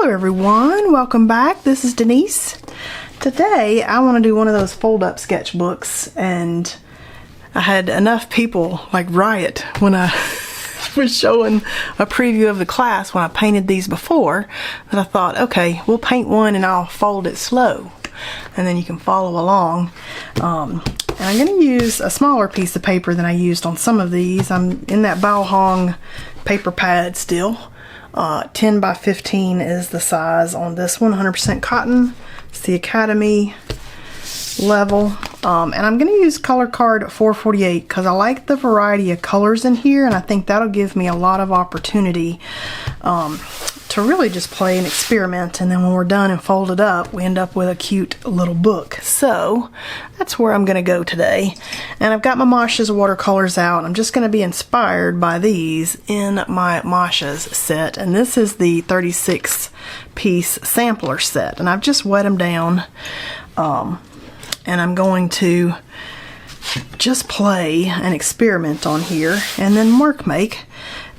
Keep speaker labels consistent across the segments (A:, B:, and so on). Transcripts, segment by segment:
A: Hello everyone, welcome back. This is Denise. Today I want to do one of those fold-up sketchbooks, and I had enough people like riot when I was showing a preview of the class when I painted these before that I thought, okay, we'll paint one and I'll fold it slow and then you can follow along. And I'm going to use a smaller piece of paper than I used on some of these. I'm in that Baohong paper pad still. 10 by 15 is the size on this one, 100% cotton. It's the Academy level. And I'm going to use color card 448 because I like the variety of colors in here, and I think that'll give me a lot of opportunity to really just play and experiment, and then when we're done and fold it up, we end up with a cute little book. So that's where I'm going to go today. And I've got my Masha's watercolors out. I'm just going to be inspired by these in my Masha's set, and this is the 36 piece sampler set, and I've just wet them down, and I'm going to just play and experiment on here and then mark make.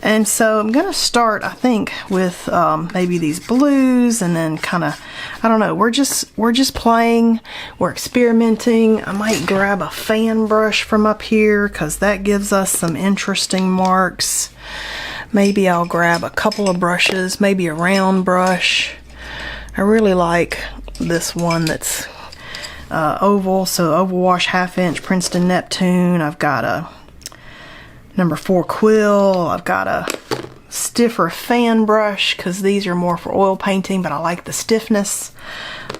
A: And so I'm gonna start, I think, with maybe these blues, and then kind of, I don't know, we're just playing, we're experimenting. I might grab a fan brush from up here because that gives us some interesting marks. Maybe I'll grab a couple of brushes, maybe a round brush. I really like this one that's oval, so oval wash 1/2 inch Princeton Neptune. I've got a number 4 quill. I've got a stiffer fan brush because these are more for oil painting, but I like the stiffness.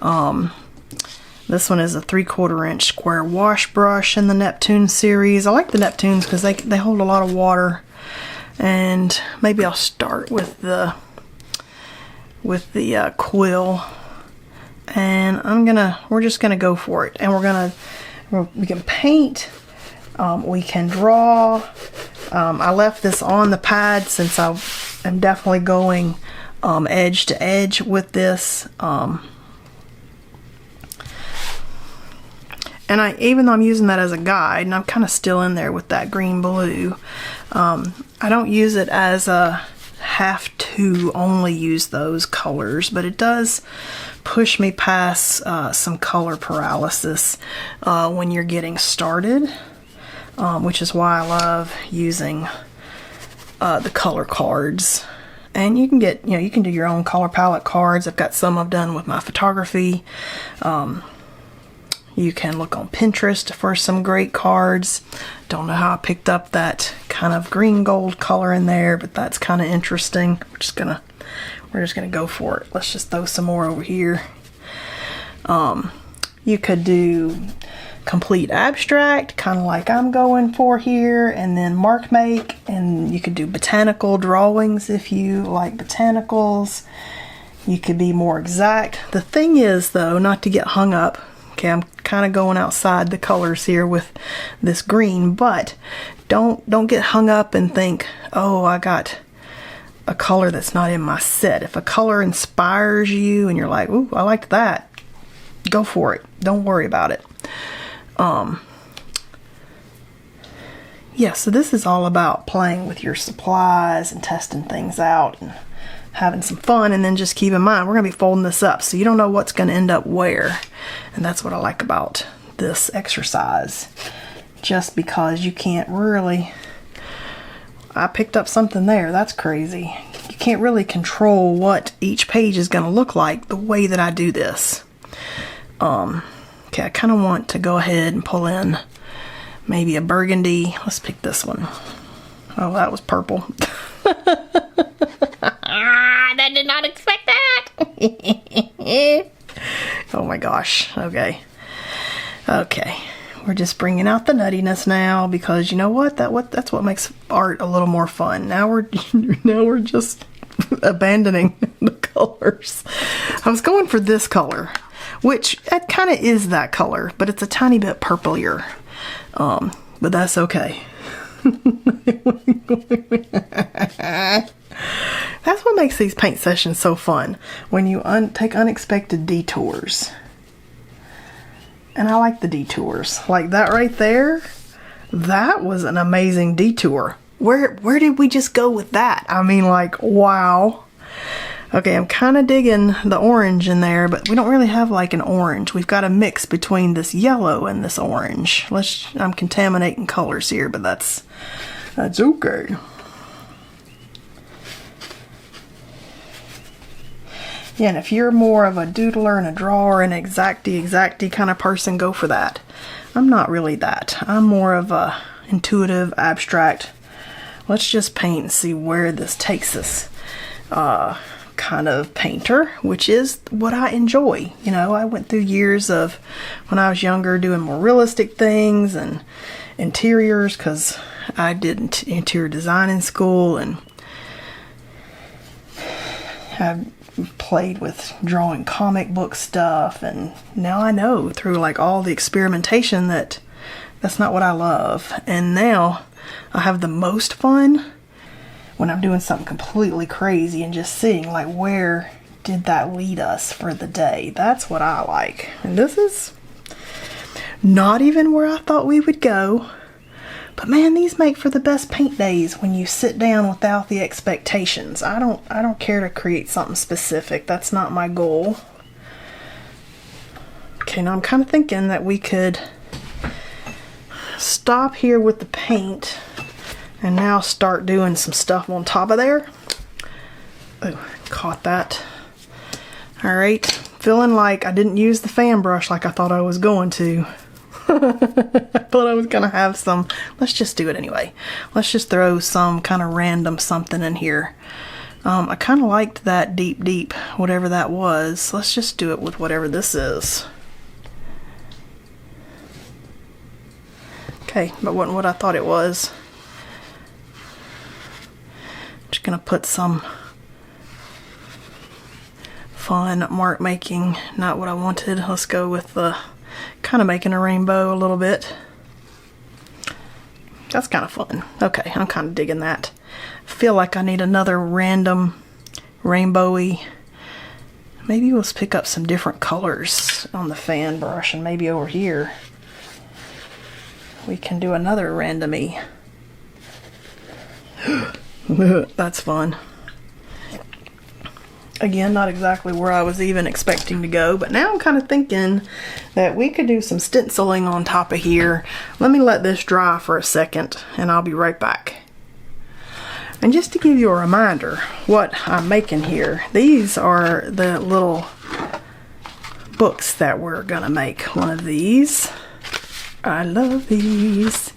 A: This one is a 3/4 inch square wash brush in the Neptune series. I like the Neptunes because they hold a lot of water. And maybe I'll start with the quill, and we're just gonna go for it, and we can paint. We can draw. I left this on the pad since I am definitely going edge to edge with this. And even though I'm using that as a guide, and I'm kind of still in there with that green blue, I don't use it as a have to only use those colors, but it does push me past some color paralysis when you're getting started. Which is why I love using the color cards. And you can get, you can do your own color palette cards. I've got some I've done with my photography. You can look on Pinterest for some great cards. Don't know how I picked up that kind of green gold color in there, but that's kind of interesting. We're just gonna go for it. Let's just throw some more over here. You could do complete abstract, kind of like I'm going for here, and then mark make, and you could do botanical drawings if you like botanicals. You could be more exact. The thing is, though, not to get hung up. Okay, I'm kind of going outside the colors here with this green, but don't get hung up and think, oh, I got a color that's not in my set. If a color inspires you and you're like, ooh, I liked that, go for it. Don't worry about it. Yeah, so this is all about playing with your supplies and testing things out and having some fun, and then just keep in mind we're going to be folding this up, so you don't know what's going to end up where, and that's what I like about this exercise, just because you can't really, I picked up something there, that's crazy. You can't really control what each page is going to look like the way that I do this. Okay, I kind of want to go ahead and pull in maybe a burgundy. Let's pick this one. Oh, that was purple. I did not expect that. Oh my gosh. Okay. Okay. We're just bringing out the nuttiness now because you know what? That's what makes art a little more fun. Now we're just abandoning the colors. I was going for this color, which it kind of is that color, but it's a tiny bit purplier. But that's okay. That's what makes these paint sessions so fun, when you take unexpected detours. And I like the detours. Like that right there, that was an amazing detour. Where did we just go with that? I mean, like, wow. Okay, I'm kind of digging the orange in there, but we don't really have like an orange. We've got a mix between this yellow and this orange. I'm contaminating colors here, but that's okay. Yeah, and if you're more of a doodler and a drawer and exacty kind of person, go for that. I'm not really that. I'm more of a intuitive, abstract, let's just paint and see where this takes us kind of painter, which is what I enjoy. You know, I went through years of, when I was younger, doing more realistic things and interiors, because I did interior design in school, and I played with drawing comic book stuff, and now I know through like all the experimentation that that's not what I love. And now I have the most fun when I'm doing something completely crazy and just seeing like, where did that lead us for the day? That's what I like. And this is not even where I thought we would go, but man, these make for the best paint days when you sit down without the expectations. I don't care to create something specific. That's not my goal. Okay, now I'm kind of thinking that we could stop here with the paint and now start doing some stuff on top of there. Oh, caught that. Alright, feeling like I didn't use the fan brush like I thought I was going to. I thought I was gonna have some. Let's just do it anyway. Let's just throw some kind of random something in here. I kind of liked that deep, whatever that was. Let's just do it with whatever this is. Okay, but wasn't what I thought it was. Just gonna put some fun mark making, not what I wanted. Let's go with the kind of making a rainbow a little bit. That's kind of fun. Okay, I'm kind of digging that. I feel like I need another random rainbowy. Maybe let's pick up some different colors on the fan brush, and maybe over here we can do another randomy. That's fun. Again, not exactly where I was even expecting to go, but now I'm kind of thinking that we could do some stenciling on top of here. Let me let this dry for a second and I'll be right back. And just to give you a reminder what I'm making here, these are the little books that we're gonna make. One of these. I love these.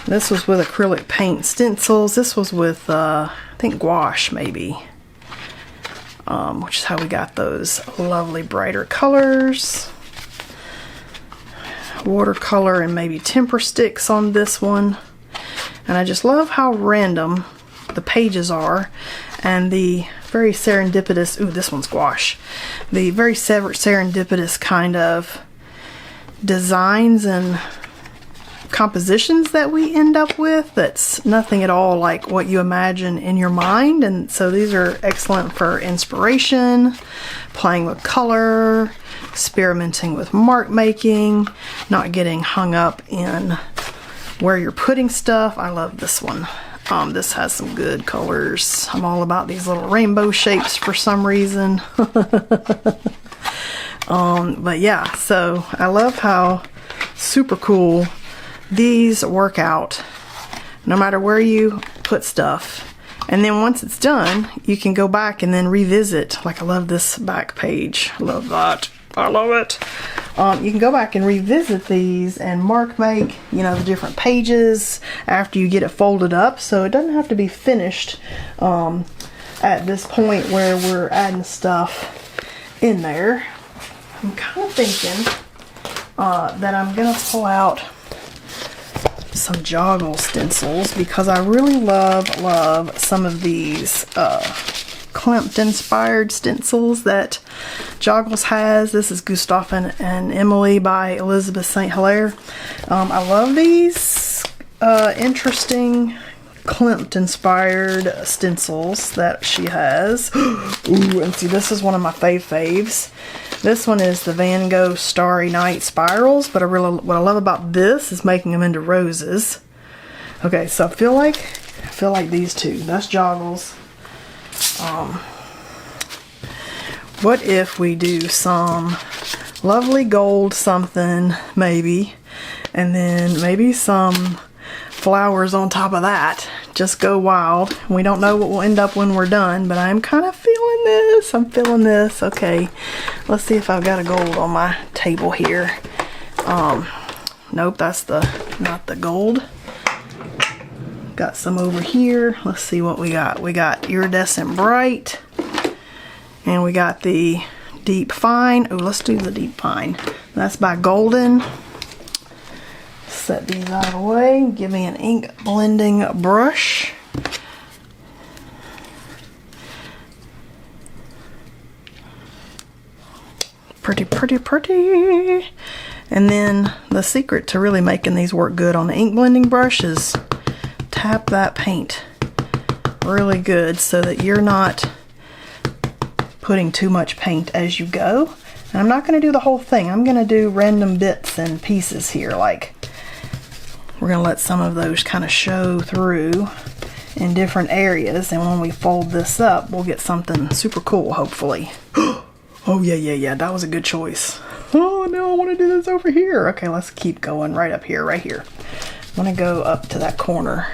A: This was with acrylic paint stencils. This was with, I think, gouache maybe. Which is how we got those lovely brighter colors. Watercolor and maybe temper sticks on this one. And I just love how random the pages are, and the very serendipitous, ooh, this one's gouache. The very serendipitous kind of designs and compositions that we end up with, that's nothing at all like what you imagine in your mind. And so these are excellent for inspiration, playing with color, experimenting with mark making, not getting hung up in where you're putting stuff. I love this one. This has some good colors. I'm all about these little rainbow shapes for some reason. But yeah, so I love how super cool these work out no matter where you put stuff. And then once it's done, you can go back and then revisit. Like, I love this back page. I love that. I love it. You can go back and revisit these and mark make, you know, the different pages after you get it folded up. So it doesn't have to be finished at this point where we're adding stuff in there. I'm kind of thinking that I'm going to pull out some joggle stencils, because I really love some of these Klimt inspired stencils that Joggles has. This is Gustave and Emily by Elizabeth St. Hilaire. I love these interesting Klimt inspired stencils that she has. Ooh, and see, this is one of my faves. This one is the Van Gogh Starry Night spirals, but what I love about this is making them into roses. Okay, so I feel like these two. That's Joggles. What if we do some lovely gold something, maybe, and then maybe some flowers on top of that. Just go wild. We don't know what we'll end up when we're done, but I'm kind of feeling this. I'm feeling this. Okay, let's see if I've got a gold on my table here. Nope, that's not the gold. Got some over here. Let's see what we got. We got iridescent bright, and we got the deep fine. Oh, let's do the deep fine. That's by Golden. Set these out of the way. Give me an ink blending brush. Pretty, pretty, pretty. And then the secret to really making these work good on the ink blending brush is tap that paint really good so that you're not putting too much paint as you go. And I'm not going to do the whole thing. I'm going to do random bits and pieces here. Like, we're going to let some of those kind of show through in different areas. And when we fold this up, we'll get something super cool, hopefully. Oh, yeah. That was a good choice. Oh, no, I want to do this over here. Okay, let's keep going right up here, right here. I want to go up to that corner.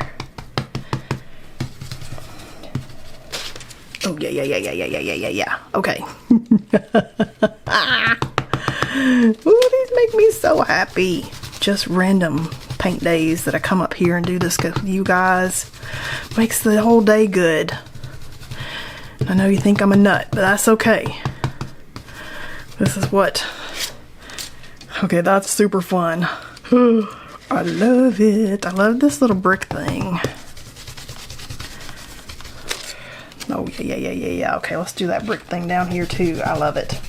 A: Oh, yeah. Okay. Ooh, these make me so happy. Just random paint days that I come up here and do this with you guys. Makes the whole day good. I know you think I'm a nut, but that's okay. This is what... Okay, that's super fun. I love it. I love this little brick thing. Oh, yeah. Okay, let's do that brick thing down here too. I love it.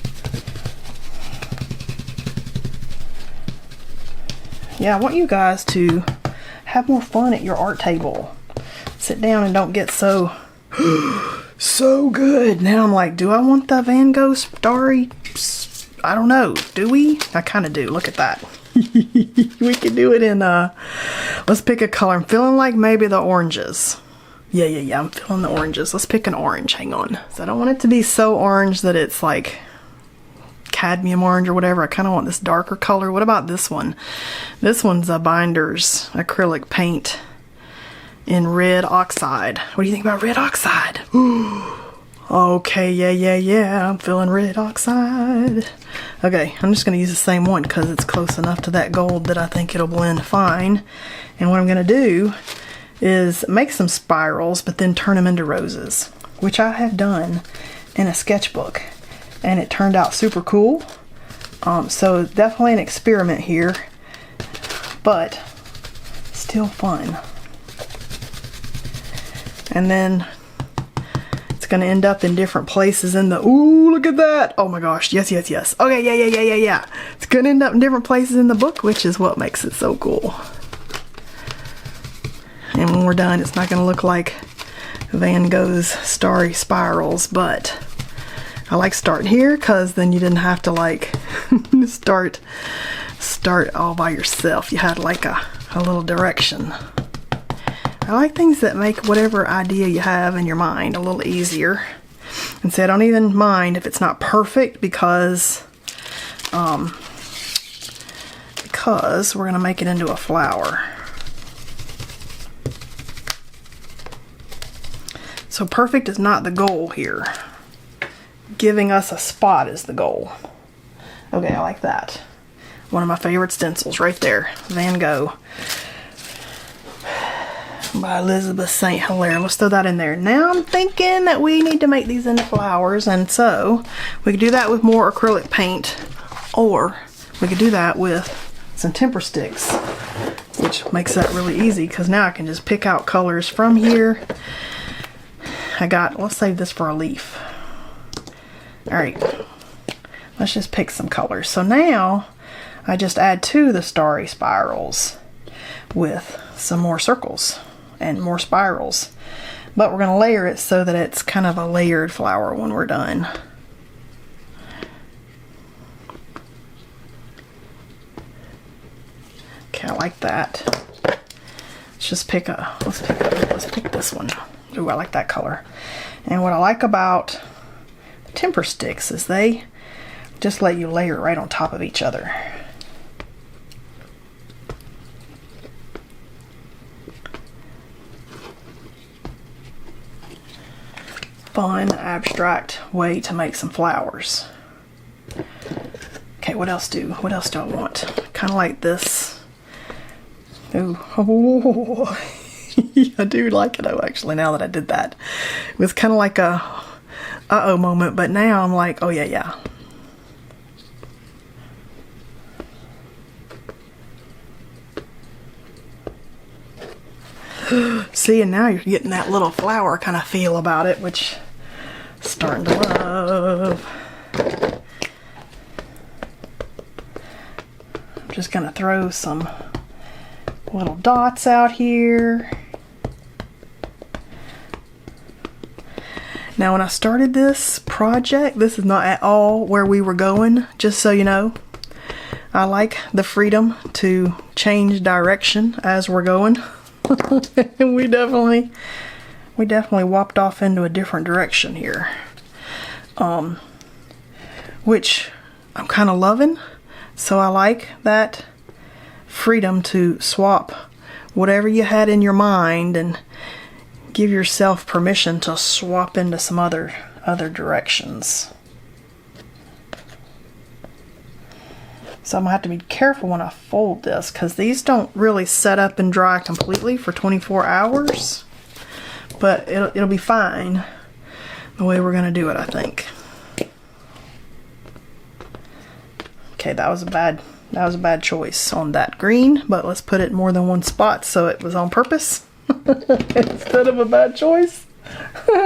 A: Yeah, I want you guys to have more fun at your art table. Sit down and don't get so good. Now I'm like, do I want the Van Gogh starry? I don't know. Do we? I kind of do. Look at that. We could do it in, let's pick a color. I'm feeling like maybe the oranges. Yeah. I'm feeling the oranges. Let's pick an orange. Hang on. So I don't want it to be so orange that it's like cadmium orange or whatever. I kind of want this darker color. What about this one? This one's a Binders acrylic paint in red oxide. What do you think about red oxide? Okay, yeah. I'm feeling red oxide. Okay, I'm just going to use the same one because it's close enough to that gold that I think it'll blend fine. And what I'm going to do is make some spirals, but then turn them into roses, which I have done in a sketchbook, and it turned out super cool. So definitely an experiment here, but still fun. And then it's going to end up in different places in the, ooh, look at that. Oh my gosh, yes. Okay, yeah. It's going to end up in different places in the book, which is what makes it so cool. And when we're done, it's not going to look like Van Gogh's starry spirals, but I like starting here because then you didn't have to like start all by yourself. You had like a little direction. I like things that make whatever idea you have in your mind a little easier. And so I don't even mind if it's not perfect because we're going to make it into a flower. So perfect is not the goal here. Giving us a spot is the goal. Okay, I like that. One of my favorite stencils right there. Van Gogh by Elizabeth St. Hilaire. Let's throw that in there. Now I'm thinking that we need to make these into flowers, and so we could do that with more acrylic paint, or we could do that with some temper sticks, which makes that really easy because now I can just pick out colors from here. Let's save this for a leaf. Alright, let's just pick some colors. So now I just add to the starry spirals with some more circles and more spirals. But we're going to layer it so that it's kind of a layered flower when we're done. Okay, I like that. Let's pick this one. Ooh, I like that color. And what I like about the temper sticks is they just let you layer right on top of each other. Fun, abstract way to make some flowers. Okay, what else do I want? Kind of like this. Ooh, oh. I do like it though, actually, now that I did that. It was kind of like a uh-oh moment, but now I'm like, oh yeah. See, and now you're getting that little flower kind of feel about it, which I'm starting to love. I'm just gonna throw some little dots out here. Now, when I started this project, this is not at all where we were going, just so you know. I like the freedom to change direction as we're going. And we definitely whopped off into a different direction here. Which I'm kind of loving. So I like that freedom to swap whatever you had in your mind and give yourself permission to swap into some other directions. So I'm gonna have to be careful when I fold this, because these don't really set up and dry completely for 24 hours, but it'll be fine the way we're gonna do it, I think. Okay, that was a bad choice on that green, but let's put it in more than one spot so it was on purpose instead of a bad choice. Look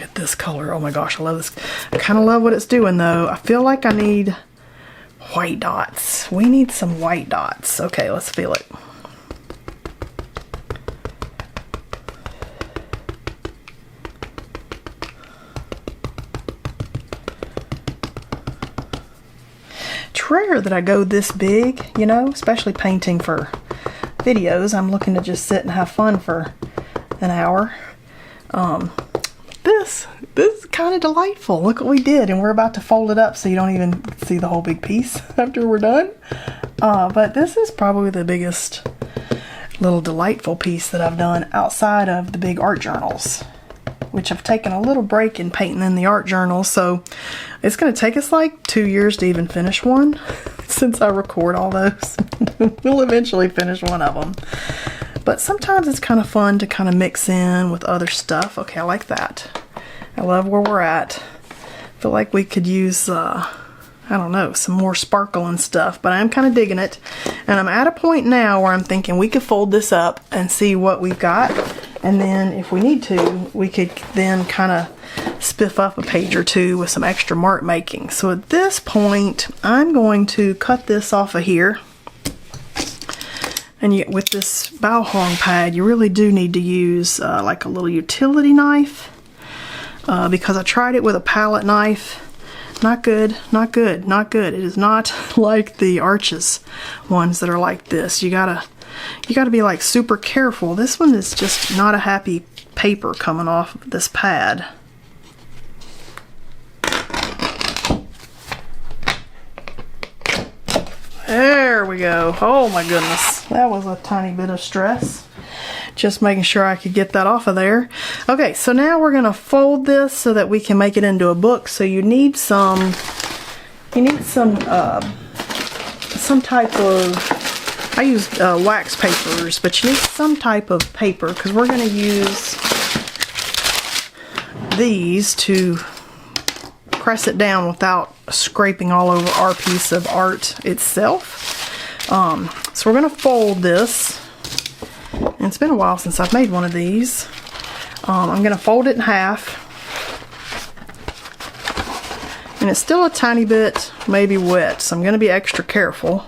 A: at this color. Oh my gosh, I love this. I kind of love what it's doing though. I feel like I need white dots. We need some white dots. Okay, let's feel it. It's rare that I go this big, you know, especially painting for videos. I'm looking to just sit and have fun for an hour. This is kind of delightful. Look what we did, and we're about to fold it up so you don't even see the whole big piece after we're done. But this is probably the biggest little delightful piece that I've done outside of the big art journals, which I've taken a little break in painting in the art journal, so it's going to take us like 2 years to even finish one since I record all those. We'll eventually finish one of them. But sometimes it's kind of fun to kind of mix in with other stuff. Okay, I like that. I love where we're at. I feel like we could use, I don't know, some more sparkle and stuff, but I'm kind of digging it. And I'm at a point now where I'm thinking we could fold this up and see what we've got. And then if we need to, we could then kind of spiff up a page or two with some extra mark making. So at this point, I'm going to cut this off of here. And with this Baohong pad, you really do need to use like a little utility knife, because I tried it with a palette knife. Not good, not good, not good. It is not like the Arches ones that are like this. You gotta be like super careful. This one is just not a happy paper coming off of this pad. There we go. Oh my goodness. That was a tiny bit of stress. Just making sure I could get that off of there. Okay, so now we're gonna fold this so that we can make it into a book. So you need some type of, I use wax papers, but you need some type of paper because we're gonna use these to press it down without scraping all over our piece of art itself. So we're gonna fold this. And it's been a while since I've made one of these. I'm gonna fold it in half. And it's still a tiny bit maybe wet, so I'm gonna be extra careful.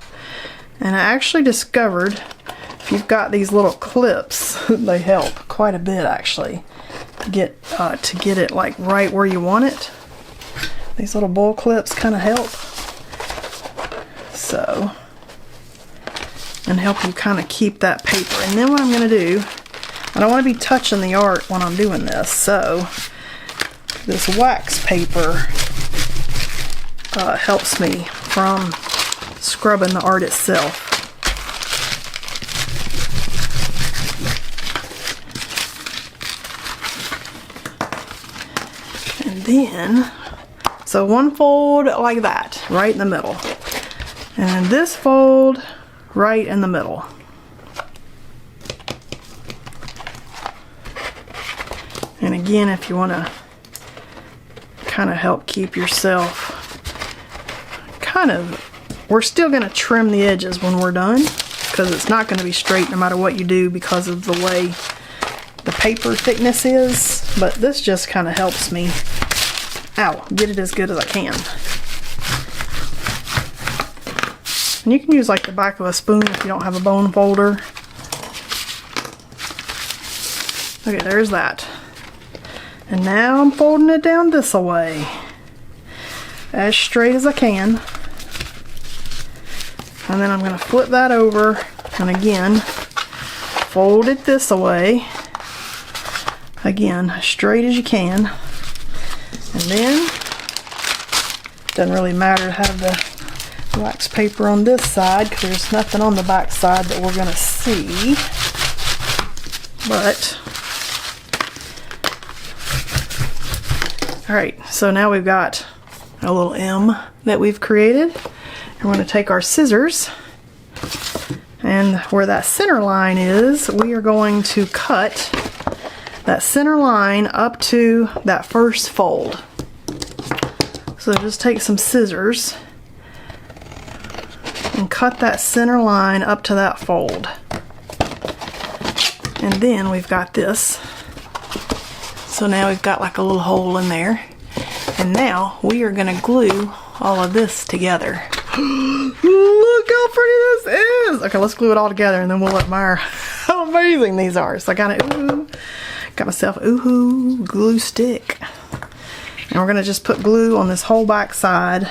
A: And I actually discovered if you've got these little clips, they help quite a bit actually to get it like right where you want it. These little bowl clips kind of help. So, and help you kind of keep that paper. And then what I'm going to do, I don't want to be touching the art when I'm doing this, so this wax paper helps me from scrubbing the art itself. And then, so one fold like that, right in the middle. And then this fold right in the middle. And again, if you want to kind of help keep yourself we're still going to trim the edges when we're done, because it's not going to be straight no matter what you do because of the way the paper thickness is, but this just kind of helps me get it as good as I can. And you can use like the back of a spoon if you don't have a bone folder. Okay, there's that. And now I'm folding it down this way, as straight as I can. And then I'm going to flip that over, and again, fold it this way. Again, as straight as you can. And then, doesn't really matter to have the wax paper on this side, because there's nothing on the back side that we're going to see. But, alright, so now we've got a little M that we've created. We're going to take our scissors, and where that center line is, we are going to cut that center line up to that first fold. So just take some scissors and cut that center line up to that fold. And then we've got this. So now we've got like a little hole in there. And now we are going to glue all of this together. Look how pretty this is! Okay, let's glue it all together and then we'll admire how amazing these are. So I got myself a ooh glue stick. And we're going to just put glue on this whole back side,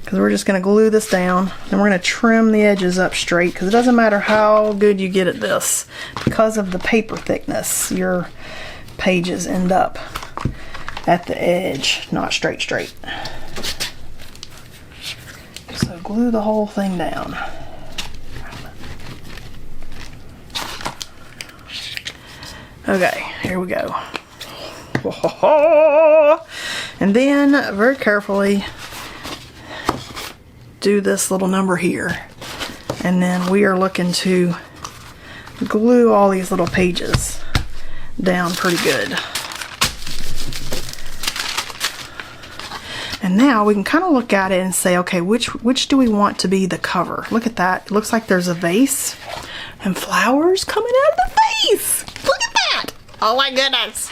A: because we're just going to glue this down. Then we're going to trim the edges up straight, because it doesn't matter how good you get at this. Because of the paper thickness, your pages end up at the edge, not straight. So glue the whole thing down. Okay, here we go. And then very carefully do this little number here. And then we are looking to glue all these little pages down pretty good. And now we can kind of look at it and say, okay, which do we want to be the cover? Look at that. It looks like there's a vase and flowers coming out of the vase. Look at that. Oh my goodness.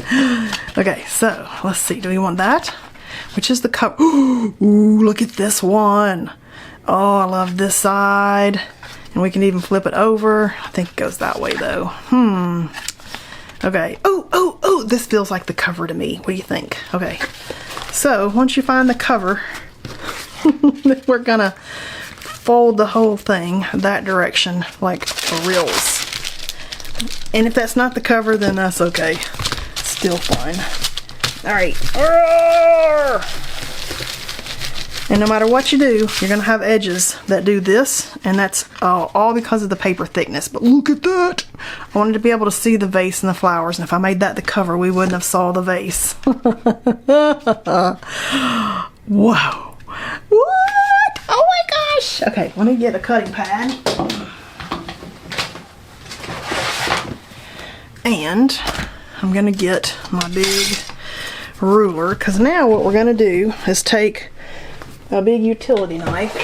A: Okay, so let's see. Do we want that? Which is the cover? Ooh, look at this one. Oh, I love this side. And we can even flip it over. I think it goes that way though. Okay. Oh, this feels like the cover to me. What do you think? Okay. So once you find the cover, we're gonna fold the whole thing that direction like for reals. And if that's not the cover, then that's okay. Still fine. Alright. And no matter what you do, you're gonna have edges that do this, and that's all because of the paper thickness. But look at that! I wanted to be able to see the vase and the flowers, and if I made that the cover, we wouldn't have saw the vase. Whoa! What? Oh my gosh! Okay, let me get a cutting pad. And I'm gonna get my big ruler, because now what we're gonna do is take a big utility knife,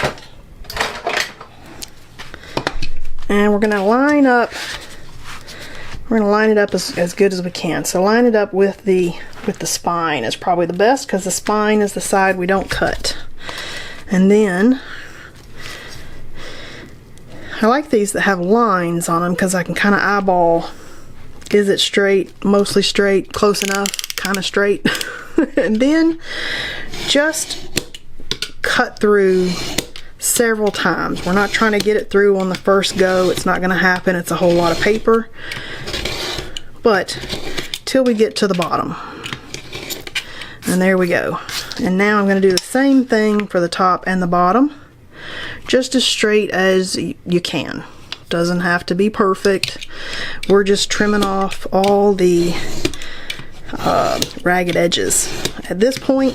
A: and we're gonna line up. We're gonna line it up as good as we can. So line it up with the spine is probably the best, because the spine is the side we don't cut. And then I like these that have lines on them, because I can kind of eyeball. Is it straight? Mostly straight? Close enough? Kind of straight? And then just cut through several times. We're not trying to get it through on the first go. It's not going to happen. It's a whole lot of paper. But till we get to the bottom. And there we go. And now I'm going to do the same thing for the top and the bottom, just as straight as you can. Doesn't have to be perfect. We're just trimming off all the ragged edges at this point.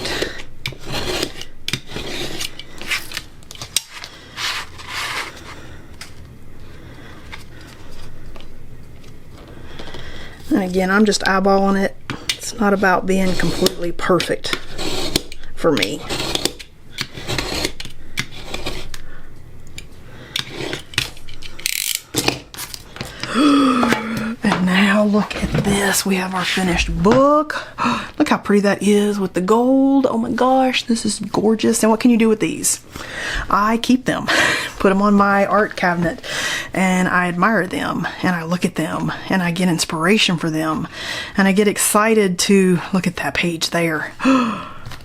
A: And again, I'm just eyeballing it. It's not about being completely perfect for me. And now look at this. We have our finished book. Look how pretty that is with the gold. Oh my gosh, this is gorgeous. And what can you do with these? I keep them, put them on my art cabinet, and I admire them, and I look at them, and I get inspiration for them, and I get excited to look at that page there.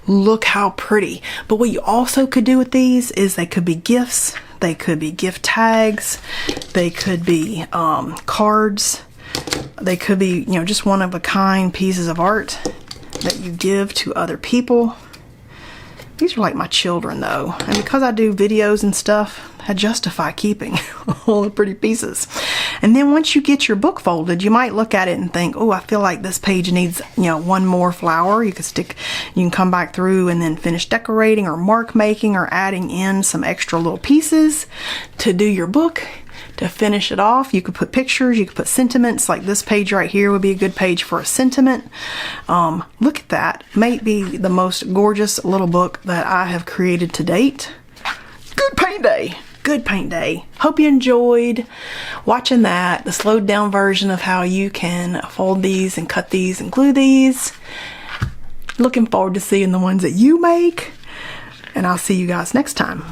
A: Look how pretty. But what you also could do with these is they could be gifts. They could be gift tags. They could be cards. They could be, you know, just one-of-a-kind pieces of art that you give to other people. These are like my children, though. And because I do videos and stuff, I justify keeping all the pretty pieces. And then once you get your book folded, you might look at it and think, oh, I feel like this page needs, you know, one more flower. You can come back through and then finish decorating or mark making or adding in some extra little pieces to do your book. To finish it off, you could put pictures, you could put sentiments, like this page right here would be a good page for a sentiment. Look at that. May be the most gorgeous little book that I have created to date. Good paint day. Good paint day. Hope you enjoyed watching that, the slowed down version of how you can fold these and cut these and glue these. Looking forward to seeing the ones that you make, and I'll see you guys next time.